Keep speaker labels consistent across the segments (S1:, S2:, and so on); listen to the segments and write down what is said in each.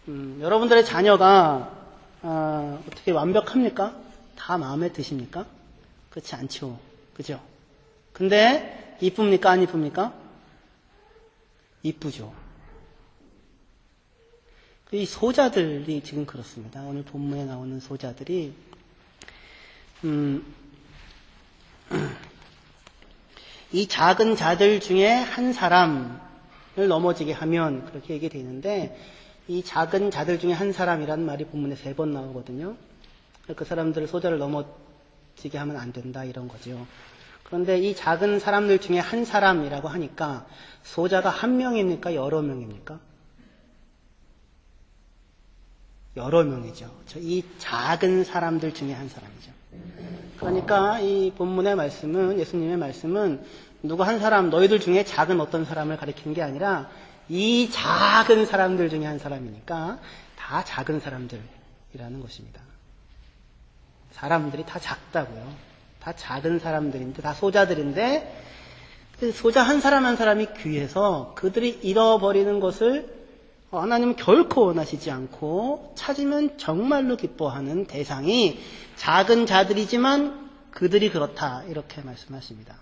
S1: 여러분들의 자녀가 어떻게 완벽합니까? 다 마음에 드십니까? 그렇지 않죠. 그죠? 근데 이쁩니까? 안 이쁩니까? 이쁘죠. 이 소자들이 지금 그렇습니다. 오늘 본문에 나오는 소자들이 이 작은 자들 중에 한 사람을 넘어지게 하면 그렇게 얘기되어 있는데, 이 작은 자들 중에 한 사람이라는 말이 본문에 3번 나오거든요. 그 사람들을 소자를 넘어지게 하면 안 된다 이런 거죠. 그런데 이 작은 사람들 중에 한 사람이라고 하니까 소자가 한 명입니까? 여러 명입니까? 여러 명이죠. 이 작은 사람들 중에 한 사람이죠. 그러니까 이 본문의 말씀은, 예수님의 말씀은 누구 한 사람, 너희들 중에 작은 어떤 사람을 가리키는 게 아니라 이 작은 사람들 중에 한 사람이니까 다 작은 사람들이라는 것입니다. 사람들이 다 작다고요. 다 작은 사람들인데, 다 소자들인데, 그 소자 한 사람 한 사람이 귀해서 그들이 잃어버리는 것을 하나님은 결코 원하시지 않고 찾으면 정말로 기뻐하는 대상이 작은 자들이지만 그들이 그렇다, 이렇게 말씀하십니다.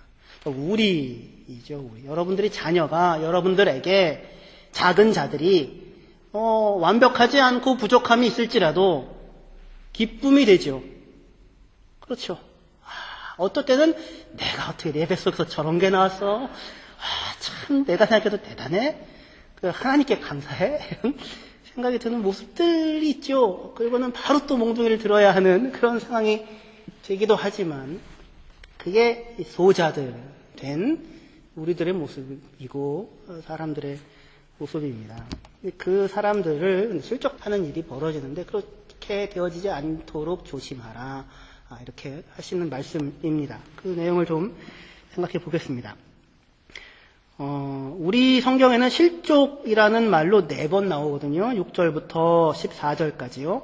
S1: 우리이죠, 우리. 여러분들이 자녀가 여러분들에게 작은 자들이 완벽하지 않고 부족함이 있을지라도 기쁨이 되죠. 그렇죠. 어떨 때는 내가 어떻게 내 뱃속에서 저런 게 나왔어? 참 내가 생각해도 대단해? 하나님께 감사해? 이런 생각이 드는 모습들이 있죠. 그리고는 바로 또 몽둥이를 들어야 하는 그런 상황이 되기도 하지만, 그게 소자들 된 우리들의 모습이고 사람들의 모습입니다. 그 사람들을 실족하는 일이 벌어지는데 그렇게 되어지지 않도록 조심하라, 이렇게 하시는 말씀입니다. 그 내용을 좀 생각해 보겠습니다. 우리 성경에는 실족이라는 말로 4번 나오거든요. 6절부터 14절까지요.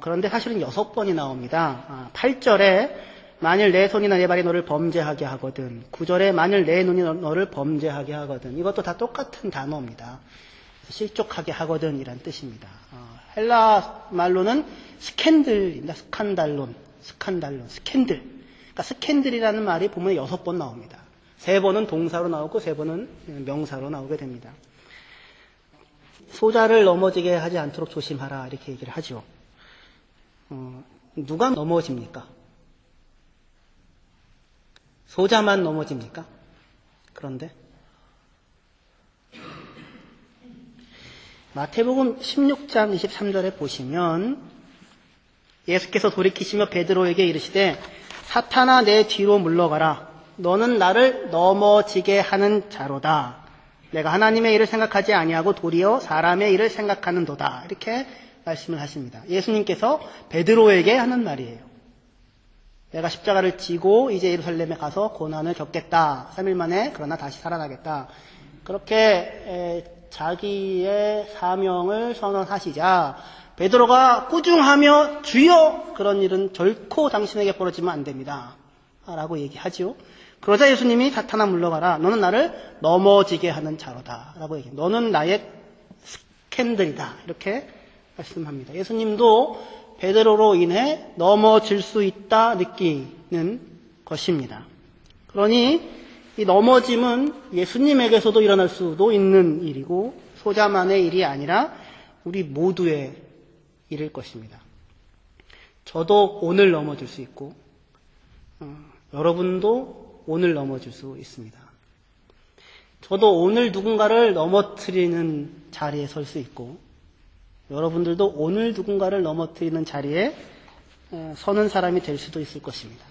S1: 그런데 사실은 6번이 나옵니다. 8절에 만일 내 손이나 내 발이 너를 범죄하게 하거든, 9절에 만일 내 눈이 너를 범죄하게 하거든. 이것도 다 똑같은 단어입니다. 실족하게 하거든 이란 뜻입니다. 헬라 말로는 스캔들입니다. 스칸달론, 스캔들. 그러니까 스캔들이라는 말이 본문에 6번 나옵니다. 3번은 동사로 나오고 3번은 명사로 나오게 됩니다. 소자를 넘어지게 하지 않도록 조심하라, 이렇게 얘기를 하죠. 누가 넘어집니까? 소자만 넘어집니까? 그런데 마태복음 16장 23절에 보시면 예수께서 돌이키시며 베드로에게 이르시되 사탄아 내 뒤로 물러가라, 너는 나를 넘어지게 하는 자로다. 내가 하나님의 일을 생각하지 아니하고 도리어 사람의 일을 생각하는도다. 이렇게 말씀을 하십니다. 예수님께서 베드로에게 하는 말이에요. 내가 십자가를 지고 이제 예루살렘에 가서 고난을 겪겠다. 3일 만에 그러나 다시 살아나겠다. 그렇게 자기의 사명을 선언하시자 베드로가 꾸중하며 주여, 그런 일은 결코 당신에게 벌어지면 안 됩니다, 라고 얘기하죠. 그러자 예수님이 사탄아 물러가라, 너는 나를 넘어지게 하는 자로다, 라고 얘기해요. 너는 나의 스캔들이다, 이렇게 말씀합니다. 예수님도 베드로로 인해 넘어질 수 있다 느끼는 것입니다. 그러니 이 넘어짐은 예수님에게서도 일어날 수도 있는 일이고 소자만의 일이 아니라 우리 모두의 일일 것입니다. 저도 오늘 넘어질 수 있고 여러분도 오늘 넘어질 수 있습니다. 저도 오늘 누군가를 넘어뜨리는 자리에 설 수 있고 여러분들도 오늘 누군가를 넘어뜨리는 자리에 서는 사람이 될 수도 있을 것입니다.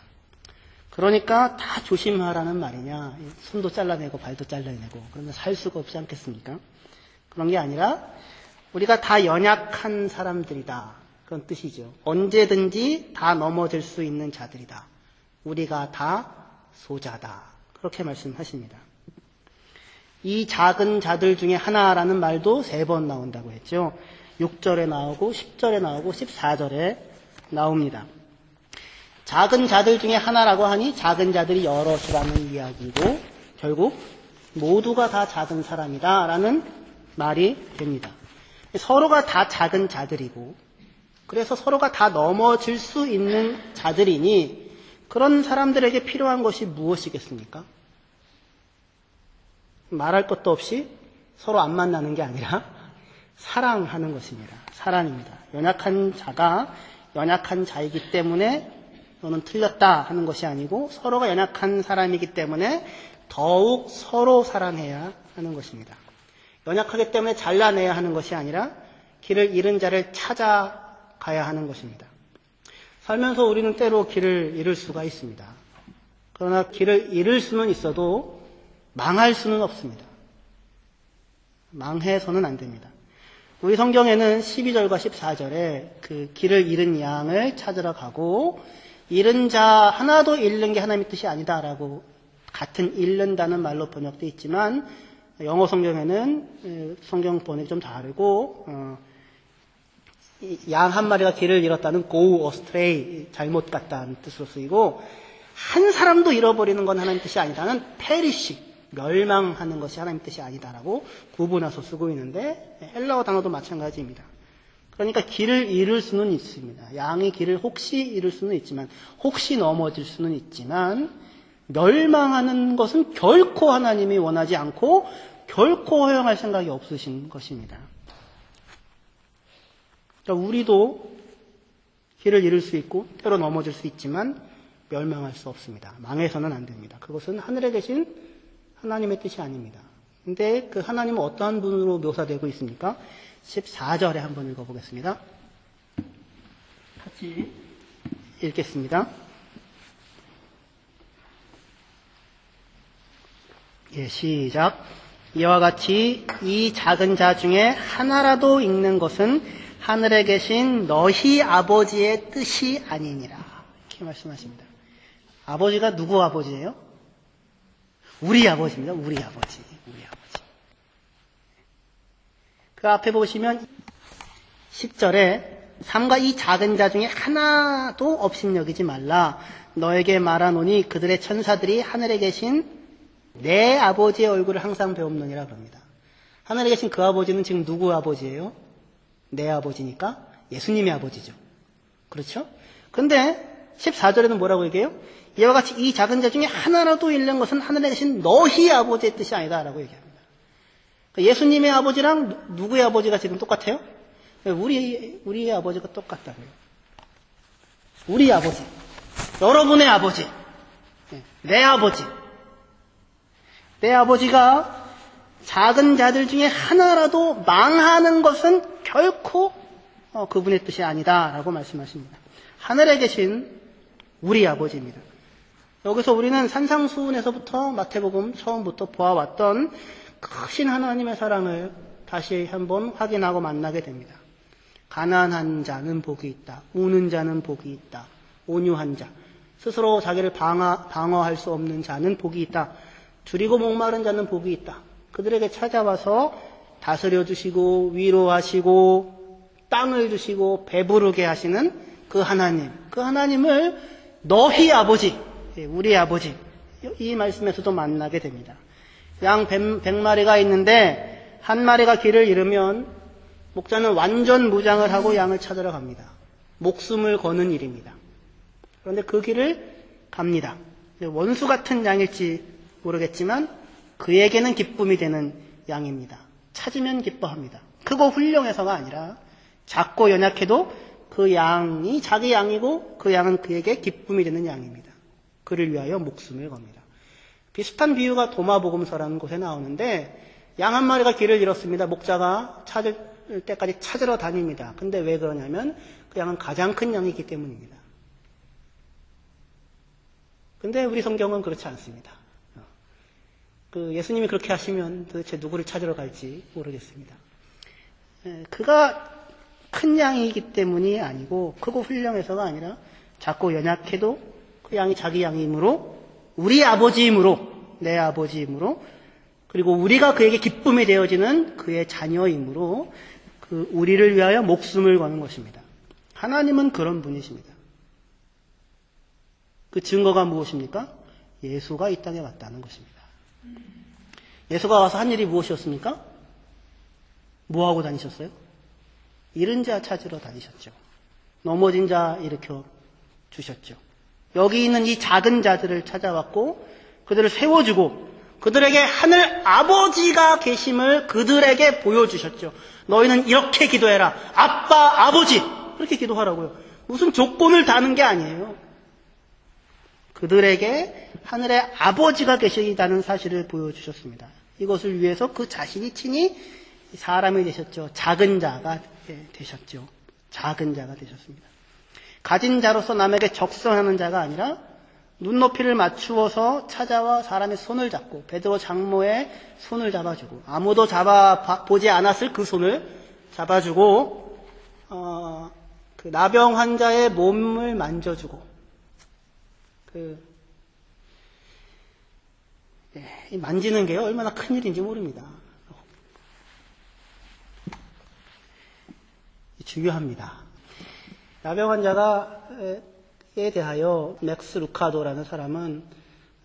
S1: 그러니까 다 조심하라는 말이냐, 손도 잘라내고 발도 잘라내고 그러면 살 수가 없지 않겠습니까? 그런 게 아니라 우리가 다 연약한 사람들이다, 그런 뜻이죠. 언제든지 다 넘어질 수 있는 자들이다. 우리가 다 소자다, 그렇게 말씀하십니다. 이 작은 자들 중에 하나라는 말도 3번 나온다고 했죠. 6절에 나오고 10절에 나오고 14절에 나옵니다. 작은 자들 중에 하나라고 하니 작은 자들이 여럿이라는 이야기고 결국 모두가 다 작은 사람이다 라는 말이 됩니다. 서로가 다 작은 자들이고 그래서 서로가 다 넘어질 수 있는 자들이니 그런 사람들에게 필요한 것이 무엇이겠습니까? 말할 것도 없이 서로 안 만나는 게 아니라 사랑하는 것입니다. 사랑입니다. 연약한 자가 연약한 자이기 때문에 너는 틀렸다 하는 것이 아니고 서로가 연약한 사람이기 때문에 더욱 서로 사랑해야 하는 것입니다. 연약하기 때문에 잘라내야 하는 것이 아니라 길을 잃은 자를 찾아가야 하는 것입니다. 살면서 우리는 때로 길을 잃을 수가 있습니다. 그러나 길을 잃을 수는 있어도 망할 수는 없습니다. 망해서는 안 됩니다. 우리 성경에는 12절과 14절에 그 길을 잃은 양을 찾으러 가고 잃은 자 하나도 잃는 게 하나님의 뜻이 아니다라고 같은 잃는다는 말로 번역되어 있지만 영어 성경에는 성경 번역이 좀 다르고 양 한 마리가 길을 잃었다는 go astray 잘못 갔다는 뜻으로 쓰이고 한 사람도 잃어버리는 건 하나님의 뜻이 아니다는 perish 멸망하는 것이 하나님의 뜻이 아니다라고 구분해서 쓰고 있는데 헬라어 단어도 마찬가지입니다. 그러니까 길을 잃을 수는 있습니다. 양이 길을 혹시 잃을 수는 있지만 혹시 넘어질 수는 있지만 멸망하는 것은 결코 하나님이 원하지 않고 결코 허용할 생각이 없으신 것입니다. 그러니까 우리도 길을 잃을 수 있고 때로 넘어질 수 있지만 멸망할 수 없습니다. 망해서는 안 됩니다. 그것은 하늘에 계신 하나님의 뜻이 아닙니다. 근데 그 하나님은 어떠한 분으로 묘사되고 있습니까? 14절에 한번 읽어보겠습니다. 같이 읽겠습니다. 예, 시작. 이와 같이 이 작은 자 중에 하나라도 읽는 것은 하늘에 계신 너희 아버지의 뜻이 아니니라. 이렇게 말씀하십니다. 아버지가 누구 아버지예요? 우리 아버지입니다. 우리 아버지. 우리 아버지. 그 앞에 보시면 10절에 삼가 이 작은 자 중에 하나도 업신여기지 말라. 너에게 말하노니 그들의 천사들이 하늘에 계신 내 아버지의 얼굴을 항상 배웁느니라 그럽니다. 하늘에 계신 그 아버지는 지금 누구 아버지예요? 내 아버지니까 예수님의 아버지죠. 그렇죠? 근데 14절에는 뭐라고 얘기해요? 이와 같이 이 작은 자 중에 하나라도 잃는 것은 하늘에 계신 너희 아버지의 뜻이 아니다라고 얘기합니다. 그러니까 예수님의 아버지랑 누구의 아버지가 지금 똑같아요? 우리의 아버지가 똑같다고요. 우리 아버지, 여러분의 아버지, 내 아버지. 내 아버지가 작은 자들 중에 하나라도 망하는 것은 결코 그분의 뜻이 아니다라고 말씀하십니다. 하늘에 계신 우리 아버지입니다. 여기서 우리는 산상수훈에서부터 마태복음 처음부터 보아왔던 크신 하나님의 사랑을 다시 한번 확인하고 만나게 됩니다. 가난한 자는 복이 있다. 우는 자는 복이 있다. 온유한 자, 스스로 자기를 방어할 수 없는 자는 복이 있다. 줄이고 목마른 자는 복이 있다. 그들에게 찾아와서 다스려 주시고 위로하시고 땅을 주시고 배부르게 하시는 그 하나님, 그 하나님을 너희 아버지, 우리 아버지, 이 말씀에서도 만나게 됩니다. 양 100마리가 있는데 한 마리가 길을 잃으면 목자는 완전 무장을 하고 양을 찾으러 갑니다. 목숨을 거는 일입니다. 그런데 그 길을 갑니다. 원수 같은 양일지 모르겠지만 그에게는 기쁨이 되는 양입니다. 찾으면 기뻐합니다. 크고 훌륭해서가 아니라 작고 연약해도 그 양이 자기 양이고 그 양은 그에게 기쁨이 되는 양입니다. 그를 위하여 목숨을 겁니다. 비슷한 비유가 도마복음서라는 곳에 나오는데 양 한 마리가 길을 잃었습니다. 목자가 찾을 때까지 찾으러 다닙니다. 근데 왜 그러냐면 그 양은 가장 큰 양이기 때문입니다. 근데 우리 성경은 그렇지 않습니다. 예수님이 그렇게 하시면 도대체 누구를 찾으러 갈지 모르겠습니다. 그가 큰 양이기 때문이 아니고 크고 훌륭해서가 아니라 작고 연약해도 그 양이 자기 양이므로 우리 아버지이므로 내 아버지이므로 그리고 우리가 그에게 기쁨이 되어지는 그의 자녀이므로 그 우리를 위하여 목숨을 거는 것입니다. 하나님은 그런 분이십니다. 그 증거가 무엇입니까? 예수가 이 땅에 왔다는 것입니다. 예수가 와서 한 일이 무엇이었습니까? 뭐 하고 다니셨어요? 잃은 자 찾으러 다니셨죠. 넘어진 자 일으켜 주셨죠. 여기 있는 이 작은 자들을 찾아왔고 그들을 세워주고 그들에게 하늘 아버지가 계심을 그들에게 보여주셨죠. 너희는 이렇게 기도해라. 아빠, 아버지. 그렇게 기도하라고요. 무슨 조건을 다는 게 아니에요. 그들에게 하늘의 아버지가 계시다는 사실을 보여주셨습니다. 이것을 위해서 그 자신이 친히 사람이 되셨죠. 작은 자가 되셨죠. 작은 자가 되셨습니다. 가진 자로서 남에게 적선하는 자가 아니라 눈높이를 맞추어서 찾아와 사람의 손을 잡고 베드로 장모의 손을 잡아주고 아무도 잡아보지 않았을 그 손을 잡아주고 그 나병 환자의 몸을 만져주고 이 만지는 게 얼마나 큰 일인지 모릅니다. 중요합니다. 나병 환자에 대하여 맥스 루카도라는 사람은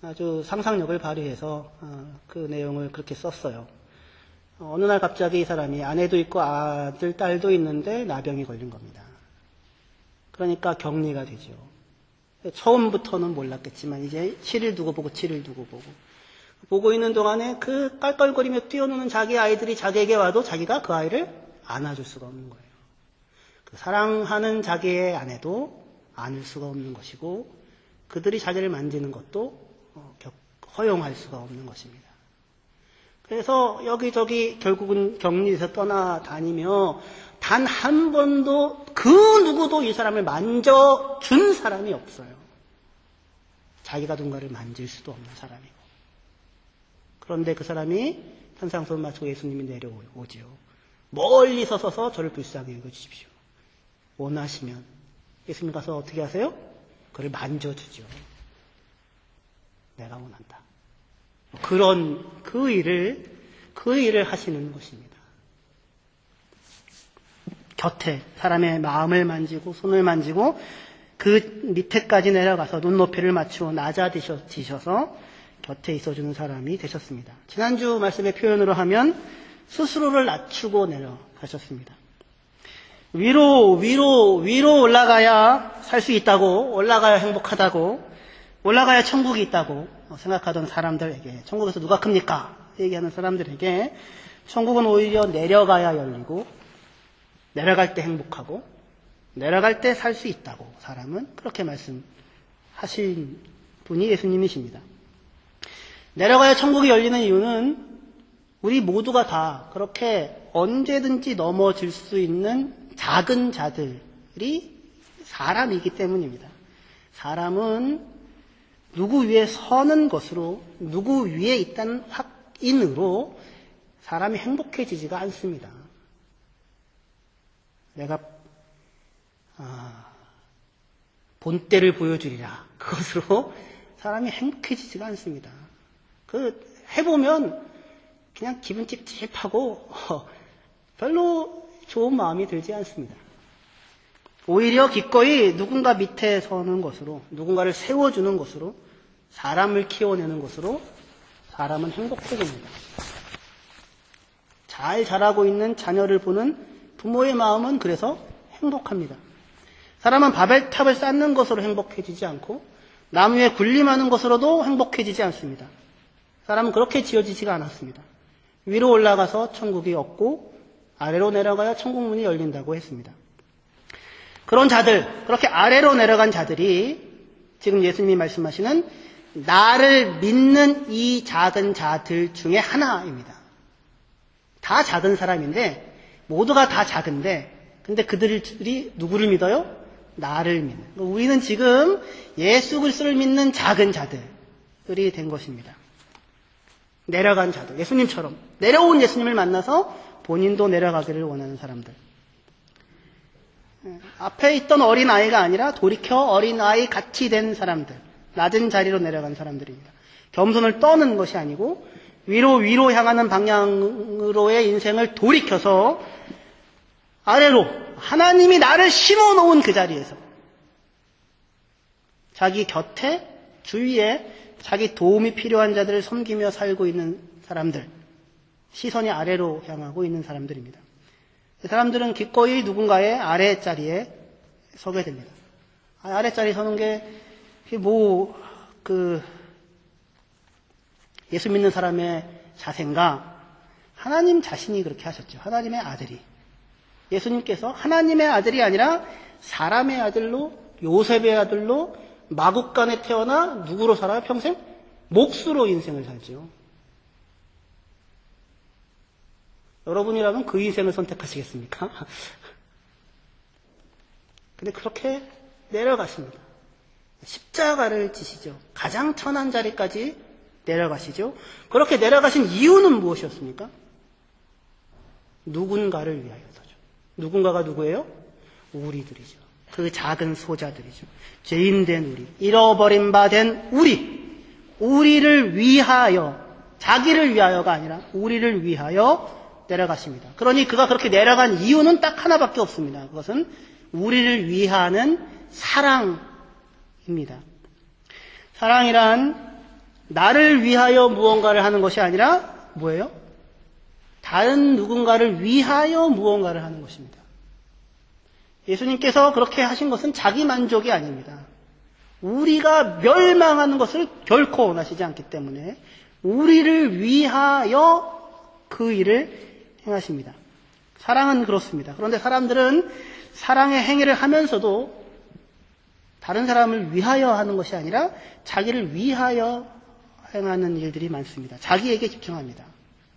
S1: 아주 상상력을 발휘해서 그 내용을 그렇게 썼어요. 어느 날 갑자기 이 사람이 아내도 있고 아들, 딸도 있는데 나병이 걸린 겁니다. 그러니까 격리가 되죠. 처음부터는 몰랐겠지만 이제 7일 두고 보고 7일 두고 보고 있는 동안에 그 깔깔거리며 뛰어노는 자기 아이들이 자기에게 와도 자기가 그 아이를 안아줄 수가 없는 거예요. 그 사랑하는 자기의 아내도 안을 수가 없는 것이고 그들이 자기를 만지는 것도 허용할 수가 없는 것입니다. 그래서 여기저기 결국은 격리돼서 떠나다니며 단 한 번도 그 누구도 이 사람을 만져준 사람이 없어요. 자기가 누군가를 만질 수도 없는 사람이고. 그런데 그 사람이 현상소를 마치고 예수님이 내려오지요. 멀리서 서서 저를 불쌍히 여겨주십시오. 원하시면 예수님 가서 어떻게 하세요? 그를 만져주죠. 내가 원한다. 그런 그 일을 하시는 것입니다. 곁에 사람의 마음을 만지고 손을 만지고 그 밑에까지 내려가서 눈높이를 맞추어 낮아지셔서 곁에 있어주는 사람이 되셨습니다. 지난주 말씀의 표현으로 하면 스스로를 낮추고 내려가셨습니다. 위로 올라가야 살 수 있다고, 올라가야 행복하다고, 올라가야 천국이 있다고 생각하던 사람들에게, 천국에서 누가 큽니까? 얘기하는 사람들에게 천국은 오히려 내려가야 열리고 내려갈 때 행복하고 내려갈 때 살 수 있다고 사람은 그렇게 말씀하신 분이 예수님이십니다. 내려가야 천국이 열리는 이유는 우리 모두가 다 그렇게 언제든지 넘어질 수 있는 작은 자들이 사람이기 때문입니다. 사람은 누구 위에 서는 것으로, 누구 위에 있다는 확인으로 사람이 행복해지지가 않습니다. 내가 본때를 보여주리라. 그것으로 사람이 행복해지지가 않습니다. 해보면 그냥 기분 찝찝하고 별로 좋은 마음이 들지 않습니다. 오히려 기꺼이 누군가 밑에 서는 것으로, 누군가를 세워주는 것으로, 사람을 키워내는 것으로 사람은 행복해집니다. 잘 자라고 있는 자녀를 보는 부모의 마음은 그래서 행복합니다. 사람은 바벨탑을 쌓는 것으로 행복해지지 않고 나무에 군림하는 것으로도 행복해지지 않습니다. 사람은 그렇게 지어지지가 않았습니다. 위로 올라가서 천국이 없고 아래로 내려가야 천국문이 열린다고 했습니다. 그런 자들, 그렇게 아래로 내려간 자들이 지금 예수님이 말씀하시는 나를 믿는 이 작은 자들 중에 하나입니다. 다 작은 사람인데, 모두가 다 작은데, 근데 그들이 누구를 믿어요? 나를 믿는. 우리는 지금 예수 그리스도를 믿는 작은 자들이 된 것입니다. 내려간 자들, 예수님처럼 내려온 예수님을 만나서 본인도 내려가기를 원하는 사람들. 앞에 있던 어린아이가 아니라 돌이켜 어린아이 같이 된 사람들, 낮은 자리로 내려간 사람들입니다. 겸손을 떠는 것이 아니고 위로 향하는 방향으로의 인생을 돌이켜서 아래로 하나님이 나를 심어놓은 그 자리에서 자기 곁에 주위에 자기 도움이 필요한 자들을 섬기며 살고 있는 사람들, 시선이 아래로 향하고 있는 사람들입니다. 이 사람들은 기꺼이 누군가의 아래자리에 서게 됩니다. 아래자리에 서는 게 예수 믿는 사람의 자세인가? 하나님 자신이 그렇게 하셨죠. 하나님의 아들이. 예수님께서 하나님의 아들이 아니라 사람의 아들로, 요셉의 아들로 마국간에 태어나 누구로 살아요? 평생 목수로 인생을 살죠. 여러분이라면 그 인생을 선택하시겠습니까? 근데 그렇게 내려가십니다. 십자가를 지시죠. 가장 천한 자리까지 내려가시죠. 그렇게 내려가신 이유는 무엇이었습니까? 누군가를 위하여서죠. 누군가가 누구예요? 우리들이죠. 그 작은 소자들이죠. 죄인된 우리, 잃어버린 바 된 우리를 위하여, 자기를 위하여가 아니라 우리를 위하여 내려가십니다. 그러니 그가 그렇게 내려간 이유는 딱 하나밖에 없습니다. 그것은 우리를 위하는 사랑입니다. 사랑이란 나를 위하여 무언가를 하는 것이 아니라 뭐예요? 다른 누군가를 위하여 무언가를 하는 것입니다. 예수님께서 그렇게 하신 것은 자기 만족이 아닙니다. 우리가 멸망하는 것을 결코 원하시지 않기 때문에 우리를 위하여 그 일을 행하십니다. 사랑은 그렇습니다. 그런데 사람들은 사랑의 행위를 하면서도 다른 사람을 위하여 하는 것이 아니라 자기를 위하여 행하는 일들이 많습니다. 자기에게 집중합니다.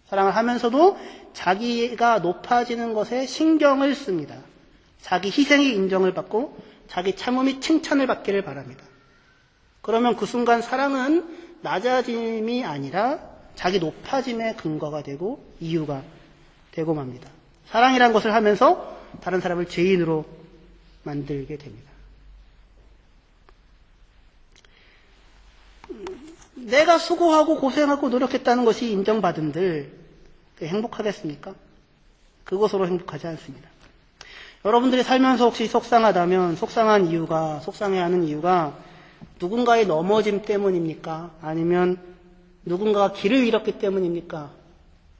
S1: 사랑을 하면서도 자기가 높아지는 것에 신경을 씁니다. 자기 희생이 인정을 받고 자기 참음이 칭찬을 받기를 바랍니다. 그러면 그 순간 사랑은 낮아짐이 아니라 자기 높아짐의 근거가 되고 이유가 되고 맙니다. 사랑이란 것을 하면서 다른 사람을 죄인으로 만들게 됩니다. 내가 수고하고 고생하고 노력했다는 것이 인정받은들 행복하겠습니까? 그것으로 행복하지 않습니다. 여러분들이 살면서 혹시 속상해하는 이유가 누군가의 넘어짐 때문입니까? 아니면 누군가가 길을 잃었기 때문입니까?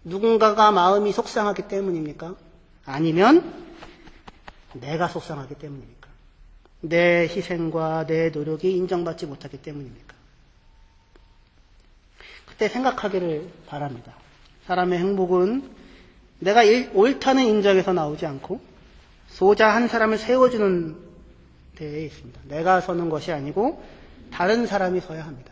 S1: 누군가가 마음이 속상하기 때문입니까? 아니면 내가 속상하기 때문입니까? 내 희생과 내 노력이 인정받지 못하기 때문입니까? 그때 생각하기를 바랍니다. 사람의 행복은 내가 옳다는 인정에서 나오지 않고 소자 한 사람을 세워주는 데에 있습니다. 내가 서는 것이 아니고 다른 사람이 서야 합니다.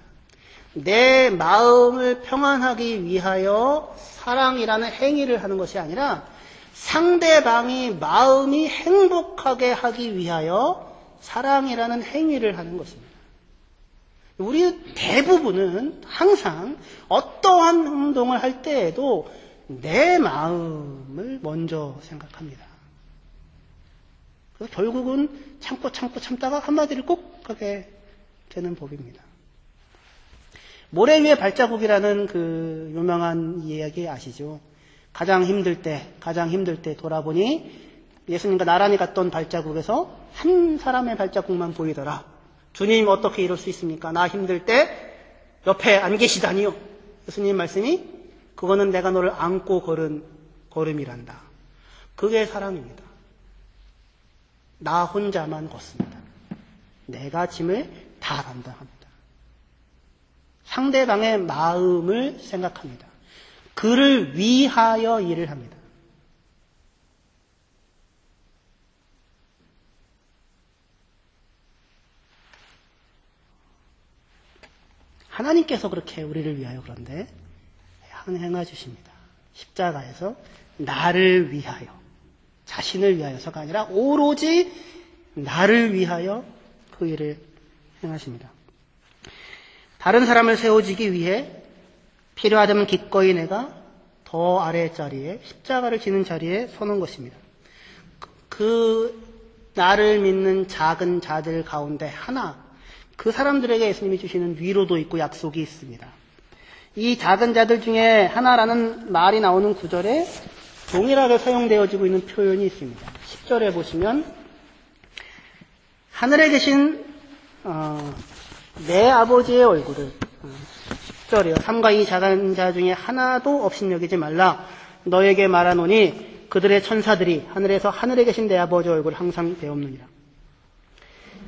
S1: 내 마음을 평안하기 위하여 사랑이라는 행위를 하는 것이 아니라 상대방이 마음이 행복하게 하기 위하여 사랑이라는 행위를 하는 것입니다. 우리 대부분은 항상 어떠한 행동을 할 때에도 내 마음을 먼저 생각합니다. 그래서 결국은 참다가 한마디를 꼭 하게 되는 법입니다. 모래 위에 발자국이라는 그 유명한 이야기 아시죠? 가장 힘들 때 돌아보니 예수님과 나란히 갔던 발자국에서 한 사람의 발자국만 보이더라. 주님 어떻게 이럴 수 있습니까? 나 힘들 때 옆에 안 계시다니요. 예수님 말씀이 그거는 내가 너를 안고 걸은 걸음이란다. 그게 사랑입니다. 나 혼자만 걷습니다. 내가 짐을 다 감당합니다. 상대방의 마음을 생각합니다. 그를 위하여 일을 합니다. 하나님께서 그렇게 우리를 위하여 그런데 행해 주십니다. 십자가에서 나를 위하여, 자신을 위하여서가 아니라 오로지 나를 위하여 그 일을 행하십니다. 다른 사람을 세워지기 위해 필요하다면 기꺼이 내가 더 아래 자리에, 십자가를 지는 자리에 서는 것입니다. 그 나를 믿는 작은 자들 가운데 하나, 그 사람들에게 예수님이 주시는 위로도 있고 약속이 있습니다. 이 작은 자들 중에 하나라는 말이 나오는 구절에 동일하게 사용되어지고 있는 표현이 있습니다. 10절에 보시면 하늘에 계신 내 아버지의 얼굴을 10절이요. 삼가 이 작은 자 중에 하나도 업신여기지 말라. 너에게 말하노니 그들의 천사들이 하늘에서 하늘에 계신 내 아버지 얼굴을 항상 배옵느니라.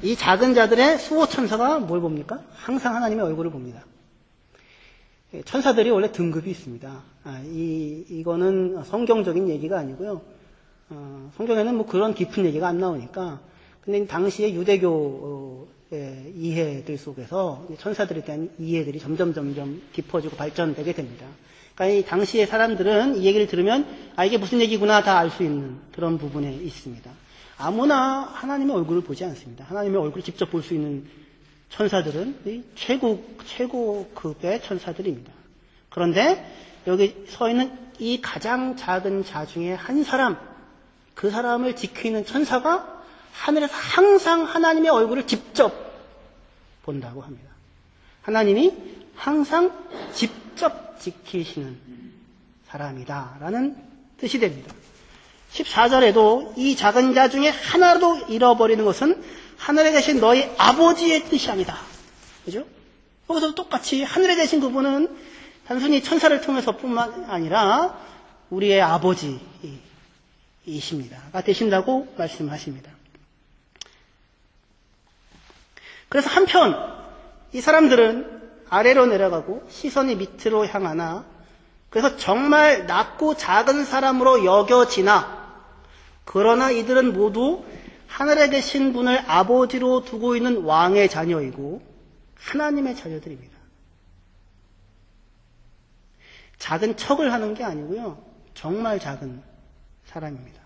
S1: 이 작은 자들의 수호 천사가 뭘 봅니까? 항상 하나님의 얼굴을 봅니다. 천사들이 원래 등급이 있습니다. 이거는 성경적인 얘기가 아니고요. 성경에는 뭐 그런 깊은 얘기가 안 나오니까. 근데 당시의 유대교 이해들 속에서 천사들에 대한 이해들이 점점 깊어지고 발전되게 됩니다. 그러니까 이 당시의 사람들은 이 얘기를 들으면 이게 무슨 얘기구나 다 알 수 있는 그런 부분에 있습니다. 아무나 하나님의 얼굴을 보지 않습니다. 하나님의 얼굴을 직접 볼 수 있는 천사들은 최고급의 천사들입니다. 그런데 여기 서 있는 이 가장 작은 자 중에 한 사람, 그 사람을 지키는 천사가 하늘에서 항상 하나님의 얼굴을 직접 본다고 합니다. 하나님이 항상 직접 지키시는 사람이다라는 뜻이 됩니다. 14절에도 이 작은 자 중에 하나도 잃어버리는 것은 하늘에 계신 너희 아버지의 뜻이 아니다. 그죠? 거기서 똑같이 하늘에 계신 그분은 단순히 천사를 통해서뿐만 아니라 우리의 아버지이십니다.가 되신다고 말씀하십니다. 그래서 한편 이 사람들은 아래로 내려가고 시선이 밑으로 향하나 그래서 정말 낮고 작은 사람으로 여겨지나 그러나 이들은 모두 하늘에 계신 분을 아버지로 두고 있는 왕의 자녀이고 하나님의 자녀들입니다. 작은 척을 하는 게 아니고요. 정말 작은 사람입니다.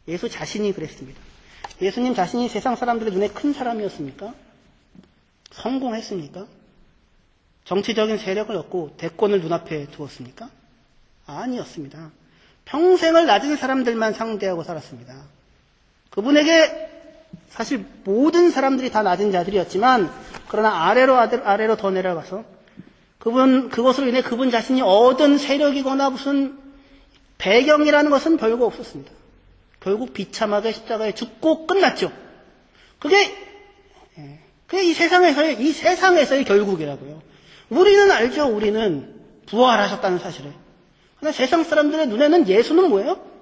S1: 예수 자신이 그랬습니다. 예수님 자신이 세상 사람들의 눈에 큰 사람이었습니까? 성공했습니까? 정치적인 세력을 얻고 대권을 눈앞에 두었습니까? 아니었습니다. 평생을 낮은 사람들만 상대하고 살았습니다. 그분에게 사실 모든 사람들이 다 낮은 자들이었지만 그러나 아래로 더 내려가서 그것으로 인해 그분 자신이 얻은 세력이거나 무슨 배경이라는 것은 별거 없었습니다. 결국 비참하게 십자가에 죽고 끝났죠. 그게 이 세상에서의 결국이라고요. 우리는 알죠. 우리는 부활하셨다는 사실을. 그러나 세상 사람들의 눈에는 예수는 뭐예요?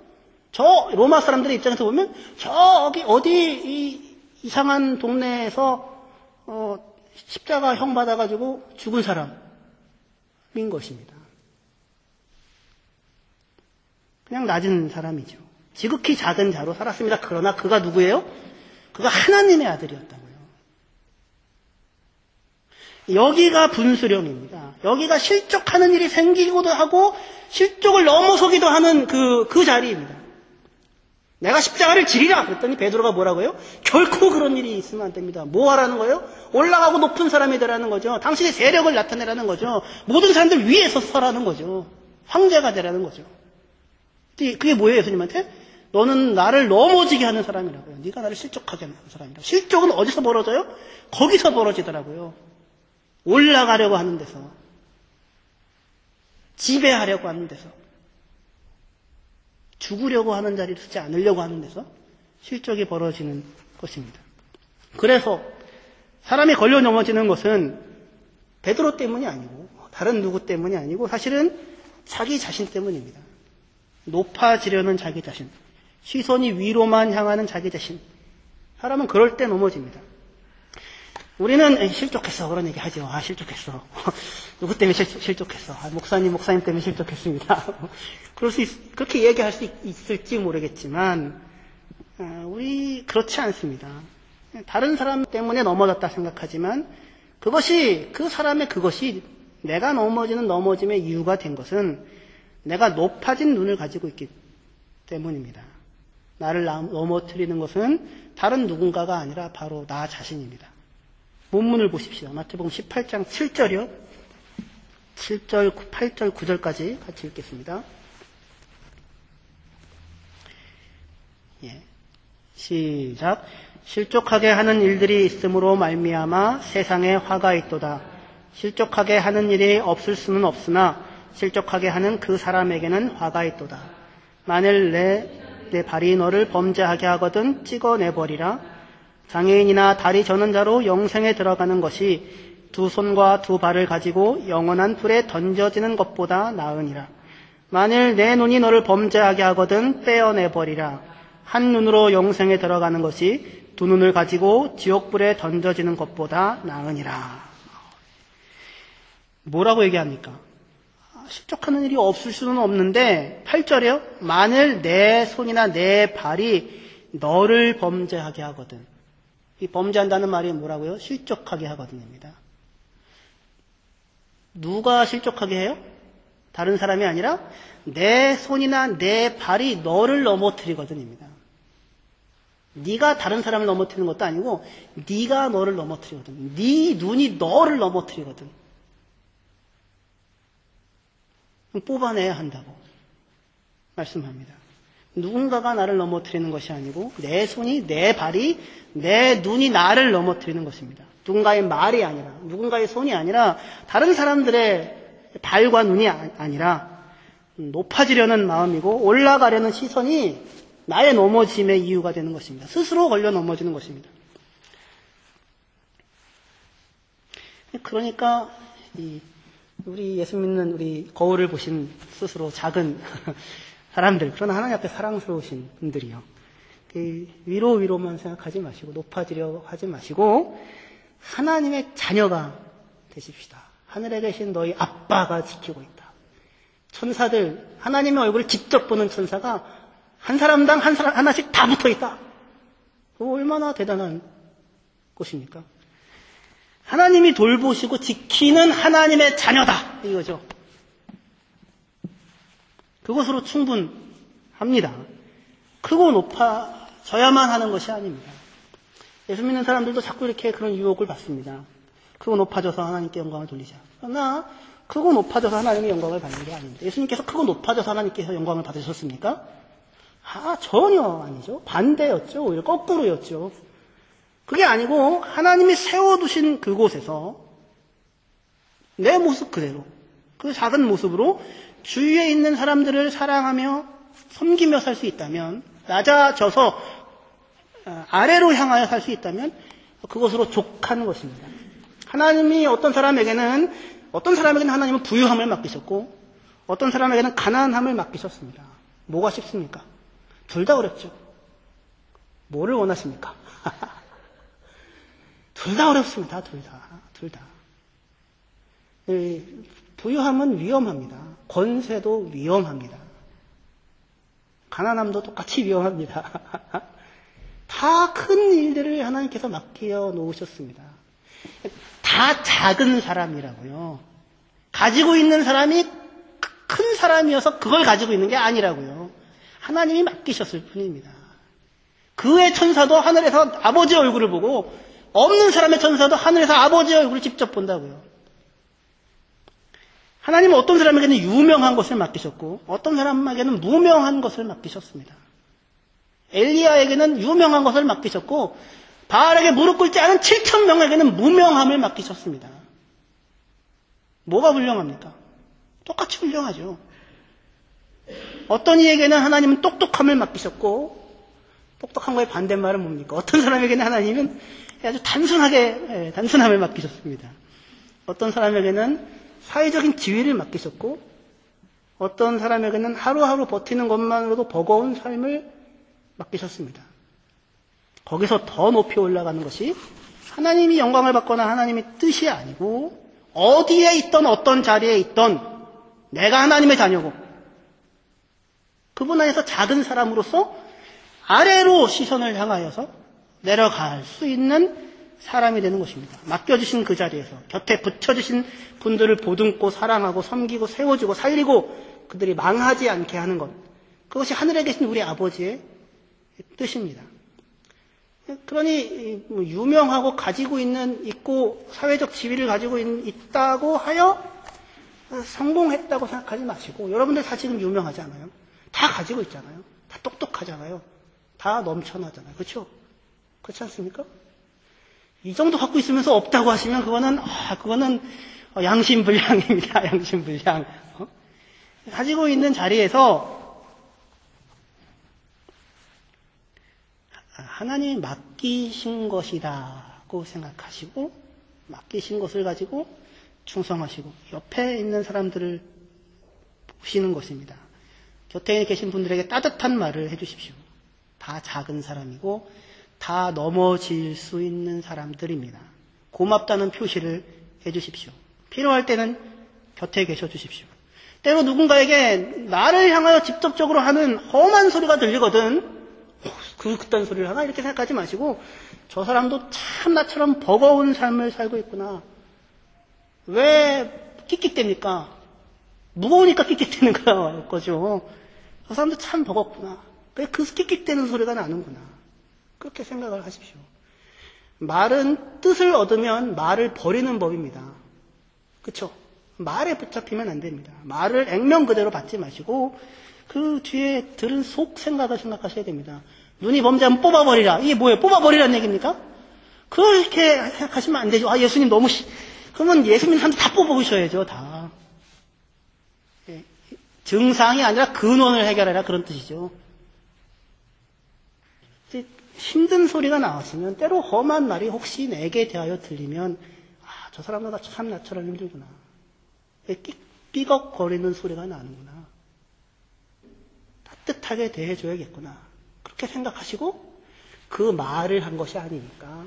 S1: 저 로마 사람들의 입장에서 보면 저기 어디 이 이상한 동네에서 십자가 형 받아가지고 죽은 사람인 것입니다. 그냥 낮은 사람이죠. 지극히 작은 자로 살았습니다. 그러나 그가 누구예요? 그가 하나님의 아들이었다고요. 여기가 분수령입니다. 여기가 실족하는 일이 생기기도 하고 실족을 넘어서기도 하는 그 자리입니다. 내가 십자가를 지리라 그랬더니 베드로가 뭐라고요? 결코 그런 일이 있으면 안 됩니다. 뭐 하라는 거예요? 올라가고 높은 사람이 되라는 거죠. 당신의 세력을 나타내라는 거죠. 모든 사람들 위에서 서라는 거죠. 황제가 되라는 거죠. 그게 뭐예요, 예수님한테? 너는 나를 넘어지게 하는 사람이라고요. 네가 나를 실족하게 하는 사람이라고. 실족은 어디서 벌어져요? 거기서 벌어지더라고요. 올라가려고 하는 데서, 지배하려고 하는 데서, 죽으려고 하는 자리를 쓰지 않으려고 하는 데서 실족이 벌어지는 것입니다. 그래서 사람이 걸려 넘어지는 것은 베드로 때문이 아니고 다른 누구 때문이 아니고 사실은 자기 자신 때문입니다. 높아지려는 자기 자신, 시선이 위로만 향하는 자기 자신. 사람은 그럴 때 넘어집니다. 우리는 실족했어 그런 얘기 하죠. 실족했어. 누구 때문에 실족했어. 목사님 때문에 실족했습니다. 그렇게 얘기할 수 있을지 모르겠지만 우리 그렇지 않습니다. 다른 사람 때문에 넘어졌다 생각하지만 그 사람의 그것이 내가 넘어짐의 이유가 된 것은 내가 높아진 눈을 가지고 있기 때문입니다. 나를 넘어뜨리는 것은 다른 누군가가 아니라 바로 나 자신입니다. 본문을 보십시오. 마태복음 18장 7절이요. 7절, 8절, 9절까지 같이 읽겠습니다. 시작. 실족하게 하는 일들이 있으므로 말미암아 세상에 화가 있도다. 실족하게 하는 일이 없을 수는 없으나 실족하게 하는 그 사람에게는 화가 있도다. 만일 내 발이 너를 범죄하게 하거든 찍어내버리라. 장애인이나 다리 저는 자로 영생에 들어가는 것이 두 손과 두 발을 가지고 영원한 불에 던져지는 것보다 나으니라. 만일 내 눈이 너를 범죄하게 하거든 떼어내버리라. 한 눈으로 영생에 들어가는 것이 두 눈을 가지고 지옥불에 던져지는 것보다 나으니라. 뭐라고 얘기합니까? 실족하는 일이 없을 수는 없는데 8절에요. 만일 내 손이나 내 발이 너를 범죄하게 하거든. 이 범죄한다는 말이 뭐라고요? 실족하게 하거든입니다. 누가 실족하게 해요? 다른 사람이 아니라 내 손이나 내 발이 너를 넘어뜨리거든입니다. 네가 다른 사람을 넘어뜨리는 것도 아니고 네가 너를 넘어뜨리거든. 네 눈이 너를 넘어뜨리거든. 뽑아내야 한다고 말씀합니다. 누군가가 나를 넘어뜨리는 것이 아니고 내 손이, 내 발이, 내 눈이 나를 넘어뜨리는 것입니다. 누군가의 말이 아니라, 누군가의 손이 아니라 다른 사람들의 발과 눈이 아니라 높아지려는 마음이고 올라가려는 시선이 나의 넘어짐의 이유가 되는 것입니다. 스스로 걸려 넘어지는 것입니다. 그러니까 우리 예수 믿는 우리 거울을 보신 스스로 작은 사람들, 그러나 하나님 앞에 사랑스러우신 분들이요. 위로만 생각하지 마시고 높아지려 하지 마시고 하나님의 자녀가 되십시다. 하늘에 계신 너희 아빠가 지키고 있다. 천사들, 하나님의 얼굴을 직접 보는 천사가 한 사람당 하나씩 다 붙어 있다. 그거 얼마나 대단한 것입니까? 하나님이 돌보시고 지키는 하나님의 자녀다. 이거죠. 그것으로 충분합니다. 크고 높아져야만 하는 것이 아닙니다. 예수 믿는 사람들도 자꾸 이렇게 그런 유혹을 받습니다. 크고 높아져서 하나님께 영광을 돌리자. 그러나 크고 높아져서 하나님의 영광을 받는 게 아닙니다. 예수님께서 크고 높아져서 하나님께서 영광을 받으셨습니까? 전혀 아니죠. 반대였죠. 오히려 거꾸로였죠. 그게 아니고 하나님이 세워두신 그곳에서 내 모습 그대로, 그 작은 모습으로 주위에 있는 사람들을 사랑하며 섬기며 살 수 있다면, 낮아져서 아래로 향하여 살 수 있다면 그것으로 족하는 것입니다. 하나님이 어떤 사람에게는 하나님은 부유함을 맡기셨고 어떤 사람에게는 가난함을 맡기셨습니다. 뭐가 쉽습니까? 둘 다 어렵죠. 뭐를 원하십니까? 둘 다 어렵습니다. 둘 다. 부유함은 위험합니다. 권세도 위험합니다. 가난함도 똑같이 위험합니다. 다 큰 일들을 하나님께서 맡겨 놓으셨습니다. 다 작은 사람이라고요. 가지고 있는 사람이 큰 사람이어서 그걸 가지고 있는 게 아니라고요. 하나님이 맡기셨을 뿐입니다. 그의 천사도 하늘에서 아버지의 얼굴을 보고 없는 사람의 천사도 하늘에서 아버지의 얼굴을 직접 본다고요. 하나님은 어떤 사람에게는 유명한 것을 맡기셨고 어떤 사람에게는 무명한 것을 맡기셨습니다. 엘리야에게는 유명한 것을 맡기셨고 바알에게 무릎 꿇지 않은 7,000명에게는 무명함을 맡기셨습니다. 뭐가 훌륭합니까? 똑같이 훌륭하죠. 어떤 이에게는 하나님은 똑똑함을 맡기셨고 똑똑한 거의 반대말은 뭡니까? 어떤 사람에게는 하나님은 아주 단순함을 맡기셨습니다. 어떤 사람에게는 사회적인 지위를 맡기셨고 어떤 사람에게는 하루하루 버티는 것만으로도 버거운 삶을 맡기셨습니다. 거기서 더 높이 올라가는 것이 하나님이 영광을 받거나 하나님의 뜻이 아니고 어디에 있던 어떤 자리에 있던 내가 하나님의 자녀고 그분 안에서 작은 사람으로서 아래로 시선을 향하여서 내려갈 수 있는 사람이 되는 것입니다. 맡겨주신 그 자리에서 곁에 붙여주신 분들을 보듬고 사랑하고 섬기고 세워주고 살리고 그들이 망하지 않게 하는 것, 그것이 하늘에 계신 우리 아버지의 뜻입니다. 그러니 유명하고 있고 사회적 지위를 가지고 있다고 하여 성공했다고 생각하지 마시고, 여러분들 다 지금 유명하지 않아요? 다 가지고 있잖아요. 다 똑똑하잖아요. 다 넘쳐나잖아요. 그렇죠? 그렇지 않습니까? 이 정도 갖고 있으면서 없다고 하시면 그거는 양심불량입니다. 양심불량. 가지고 있는 자리에서 하나님이 맡기신 것이다고 생각하시고 맡기신 것을 가지고 충성하시고 옆에 있는 사람들을 오시는 것입니다. 곁에 계신 분들에게 따뜻한 말을 해주십시오. 다 작은 사람이고 다 넘어질 수 있는 사람들입니다. 고맙다는 표시를 해주십시오. 필요할 때는 곁에 계셔 주십시오. 때로 누군가에게 나를 향하여 직접적으로 하는 험한 소리가 들리거든. 그딴 소리를 하나 이렇게 생각하지 마시고 저 사람도 참 나처럼 버거운 삶을 살고 있구나. 왜 끽끽댑니까? 무거우니까 끽끽대는 거죠. 저 사람도 참 버겁구나. 왜 그 끽끽대는 소리가 나는구나. 그렇게 생각을 하십시오. 말은 뜻을 얻으면 말을 버리는 법입니다. 그렇죠? 말에 붙잡히면 안 됩니다. 말을 액면 그대로 받지 마시고 그 뒤에 들은 속 생각을 생각하셔야 됩니다. 눈이 범죄하면 뽑아버리라. 이게 뭐예요? 뽑아버리라는 얘기입니까? 그렇게 생각하시면 안 되죠. 예수님 너무 그러면 예수님 한테 다 뽑아보셔야죠. 다. 예. 증상이 아니라 근원을 해결해라 그런 뜻이죠. 힘든 소리가 나왔으면 때로 험한 말이 혹시 내게 대하여 들리면 저 사람보다 참 나처럼 힘들구나. 삐걱거리는 소리가 나는구나. 따뜻하게 대해줘야겠구나. 그렇게 생각하시고 그 말을 한 것이 아니니까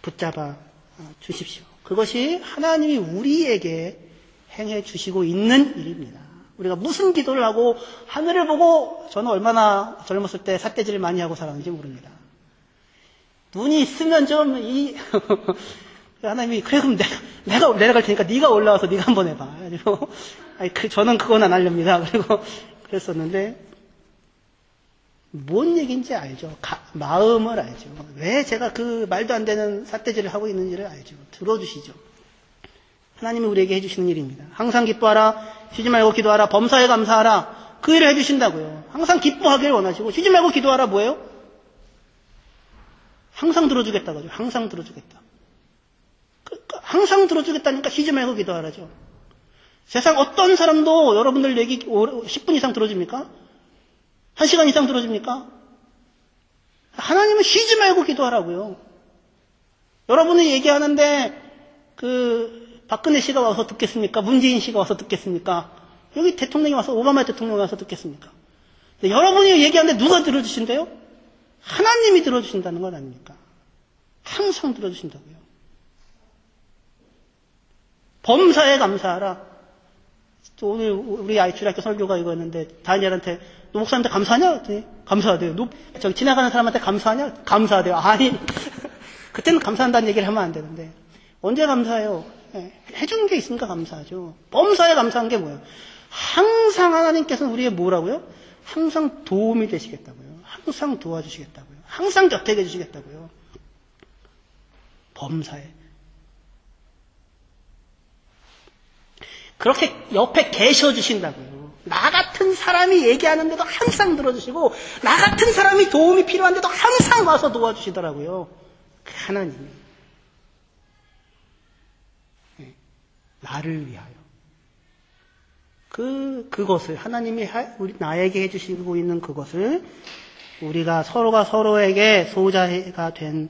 S1: 붙잡아 주십시오. 그것이 하나님이 우리에게 행해 주시고 있는 일입니다. 우리가 무슨 기도를 하고 하늘을 보고 저는 얼마나 젊었을 때 삿대질을 많이 하고 살았는지 모릅니다. 눈이 있으면 좀 하나님이 그래 그럼 내가 내려갈 테니까 네가 올라와서 네가 한번 해봐. 그리고 저는 그건 안 하렵니다. 그리고 그랬었는데 뭔 얘기인지 알죠. 마음을 알죠. 왜 제가 그 말도 안 되는 삿대질을 하고 있는지를 알죠. 들어주시죠. 하나님이 우리에게 해주시는 일입니다. 항상 기뻐하라. 쉬지 말고 기도하라. 범사에 감사하라. 그 일을 해주신다고요. 항상 기뻐하길 원하시고 쉬지 말고 기도하라 뭐예요? 항상 들어주겠다고요. 항상 들어주겠다. 항상 들어주겠다니까 쉬지 말고 기도하라죠. 세상 어떤 사람도 여러분들 얘기 10분 이상 들어줍니까? 1시간 이상 들어줍니까? 하나님은 쉬지 말고 기도하라고요. 여러분이 얘기하는데 박근혜 씨가 와서 듣겠습니까? 문재인 씨가 와서 듣겠습니까? 여기 대통령이 와서 오바마 대통령이 와서 듣겠습니까? 여러분이 얘기하는데 누가 들어주신대요? 하나님이 들어주신다는 건 아닙니까? 항상 들어주신다고요. 범사에 감사하라. 오늘 우리 아이출학교 설교가 이거였는데 다니엘한테 너 목사님한테 감사하냐? 그랬더니 감사하대요. 저기 지나가는 사람한테 감사하냐? 감사하대요. 아니 그때는 감사한다는 얘기를 하면 안 되는데 언제 감사해요? 해주는 게 있으니까 감사하죠. 범사에 감사한 게 뭐예요? 항상 하나님께서는 우리의 뭐라고요? 항상 도움이 되시겠다고요. 항상 도와주시겠다고요. 항상 곁에 계시겠다고요. 범사에. 그렇게 옆에 계셔주신다고요. 나 같은 사람이 얘기하는데도 항상 들어주시고 나 같은 사람이 도움이 필요한데도 항상 와서 도와주시더라고요. 하나님이. 나를 위하여. 그것을 하나님이 나에게 해주시고 있는 그것을 우리가 서로가 서로에게 소자가 된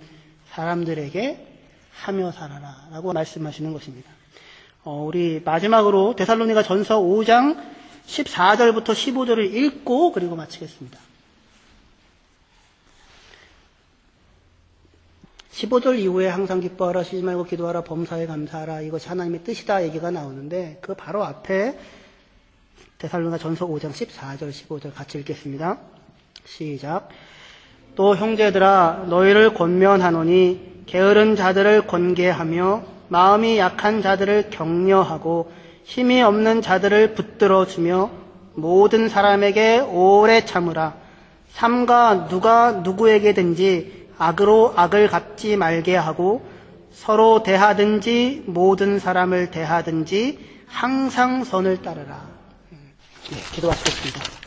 S1: 사람들에게 하며 살아라 라고 말씀하시는 것입니다. 우리 마지막으로 데살로니가 전서 5장 14절부터 15절을 읽고 그리고 마치겠습니다. 15절 이후에 항상 기뻐하라, 쉬지 말고 기도하라, 범사에 감사하라, 이것이 하나님의 뜻이다 얘기가 나오는데 그 바로 앞에 데살로니가 전서 5장 14절 15절 같이 읽겠습니다. 시작. 또 형제들아 너희를 권면하노니 게으른 자들을 권계하며 마음이 약한 자들을 격려하고 힘이 없는 자들을 붙들어주며 모든 사람에게 오래 참으라. 삼가 누가 누구에게든지 악으로 악을 갚지 말게 하고 서로 대하든지 모든 사람을 대하든지 항상 선을 따르라. 네, 기도하시겠습니다.